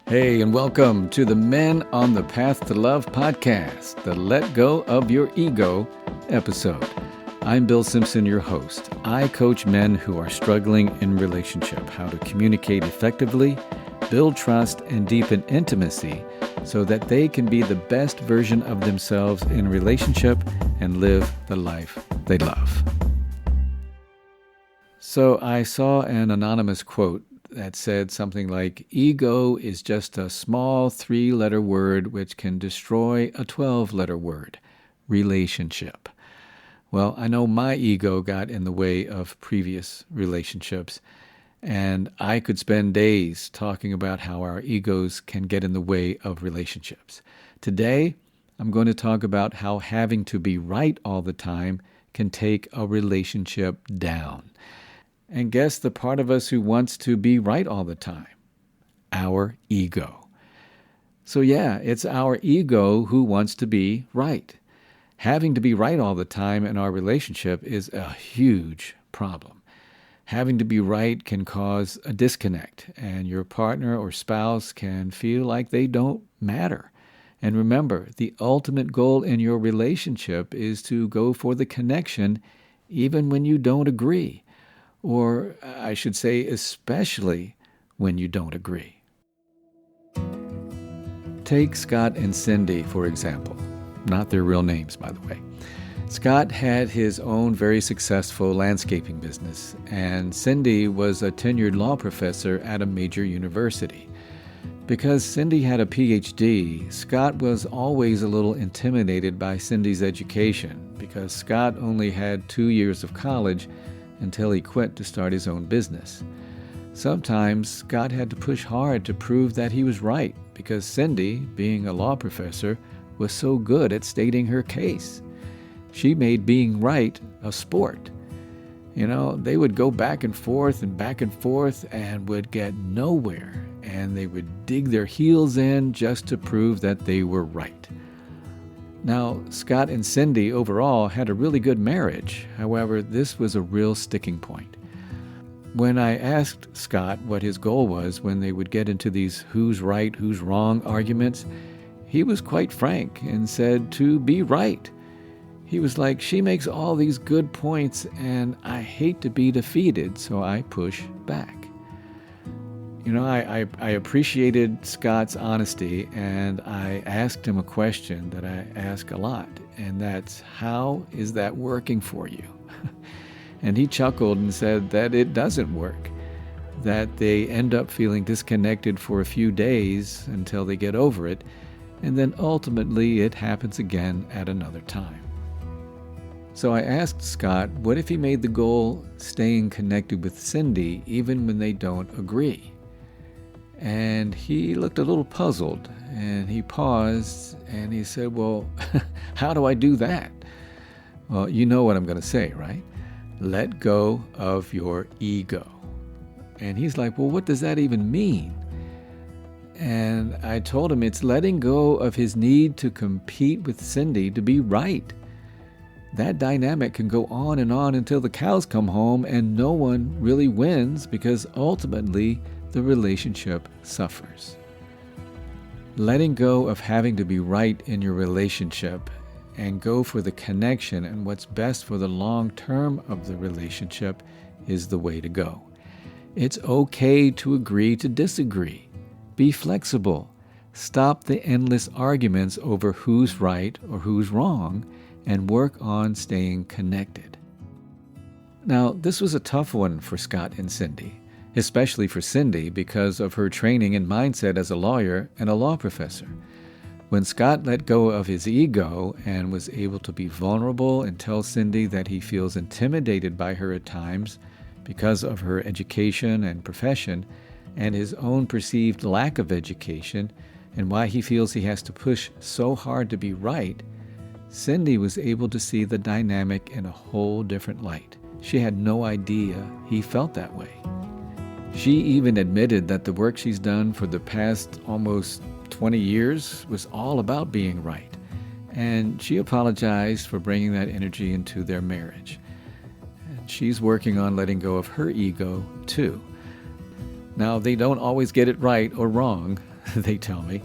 Hey, and welcome to the Men on the Path to Love podcast, the Let Go of Your Ego episode. I'm Bill Simpson, your host. I coach men who are struggling in relationship, how to communicate effectively, build trust, and deepen intimacy so that they can be the best version of themselves in relationship and live the life they love. So I saw an anonymous quote that said something like, ego is just a small 3-letter word which can destroy a 12-letter word, relationship. Well, I know my ego got in the way of previous relationships, and I could spend days talking about how our egos can get in the way of relationships. Today, I'm going to talk about how having to be right all the time can take a relationship down. And guess the part of us who wants to be right all the time? Our ego. So yeah, it's our ego who wants to be right. Having to be right all the time in our relationship is a huge problem. Having to be right can cause a disconnect, and your partner or spouse can feel like they don't matter. And remember, the ultimate goal in your relationship is to go for the connection even when you don't agree. Or I should say, especially when you don't agree. Take Scott and Cindy, for example. Not their real names, by the way. Scott had his own very successful landscaping business, and Cindy was a tenured law professor at a major university. Because Cindy had a PhD, Scott was always a little intimidated by Cindy's education, because Scott only had 2 years of college until he quit to start his own business. Sometimes Scott had to push hard to prove that he was right because Cindy, being a law professor, was so good at stating her case. She made being right a sport. They would go back and forth and would get nowhere, and they would dig their heels in just to prove that they were right. Now, Scott and Cindy overall had a really good marriage. However, this was a real sticking point. When I asked Scott what his goal was when they would get into these who's right, who's wrong arguments, he was quite frank and said to be right. He was like, she makes all these good points and I hate to be defeated, so I push back. I appreciated Scott's honesty, and I asked him a question that I ask a lot, and that's, how is that working for you? And he chuckled and said that it doesn't work, that they end up feeling disconnected for a few days until they get over it, and then ultimately it happens again at another time. So I asked Scott, what if he made the goal staying connected with Cindy even when they don't agree? And he looked a little puzzled, and he paused, and he said, well, how do I do that? Well, you know what I'm going to say, right? Let go of your ego. And he's like, well, what does that even mean? And I told him it's letting go of his need to compete with Cindy to be right. That dynamic can go on until the cows come home, and no one really wins because ultimately the relationship suffers. Letting go of having to be right in your relationship and go for the connection and what's best for the long term of the relationship is the way to go. It's okay to agree to disagree. Be flexible. Stop the endless arguments over who's right or who's wrong and work on staying connected. Now, this was a tough one for Scott and Cindy. Especially for Cindy because of her training and mindset as a lawyer and a law professor. When Scott let go of his ego and was able to be vulnerable and tell Cindy that he feels intimidated by her at times because of her education and profession and his own perceived lack of education and why he feels he has to push so hard to be right, Cindy was able to see the dynamic in a whole different light. She had no idea he felt that way. She even admitted that the work she's done for the past almost 20 years was all about being right. And she apologized for bringing that energy into their marriage. And she's working on letting go of her ego, too. Now, they don't always get it right or wrong. they tell me.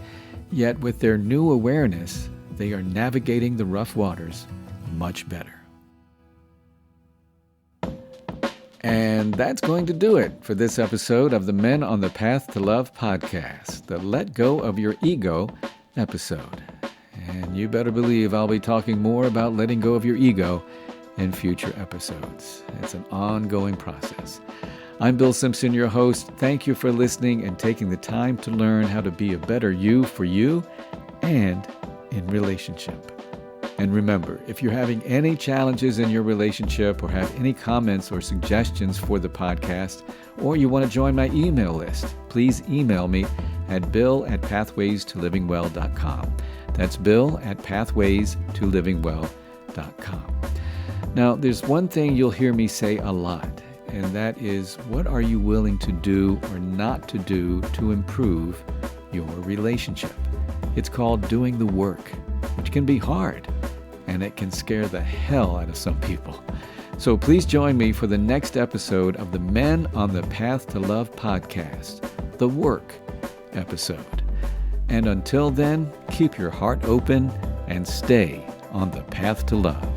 Yet with their new awareness, they are navigating the rough waters much better. And that's going to do it for this episode of the Men on the Path to Love podcast, the Let Go of Your Ego episode. And you better believe I'll be talking more about letting go of your ego in future episodes. It's an ongoing process. I'm Bill Simpson, your host. Thank you for listening and taking the time to learn how to be a better you for you and in relationship. And remember, if you're having any challenges in your relationship or have any comments or suggestions for the podcast, or you want to join my email list, please email me at bill@pathwaystolivingwell.com. That's bill@pathwaystolivingwell.com. Now, there's one thing you'll hear me say a lot, and that is, what are you willing to do or not to do to improve your relationship? It's called doing the work, which can be hard, and it can scare the hell out of some people. So please join me for the next episode of the Men on the Path to Love podcast, the work episode. And until then, keep your heart open and stay on the path to love.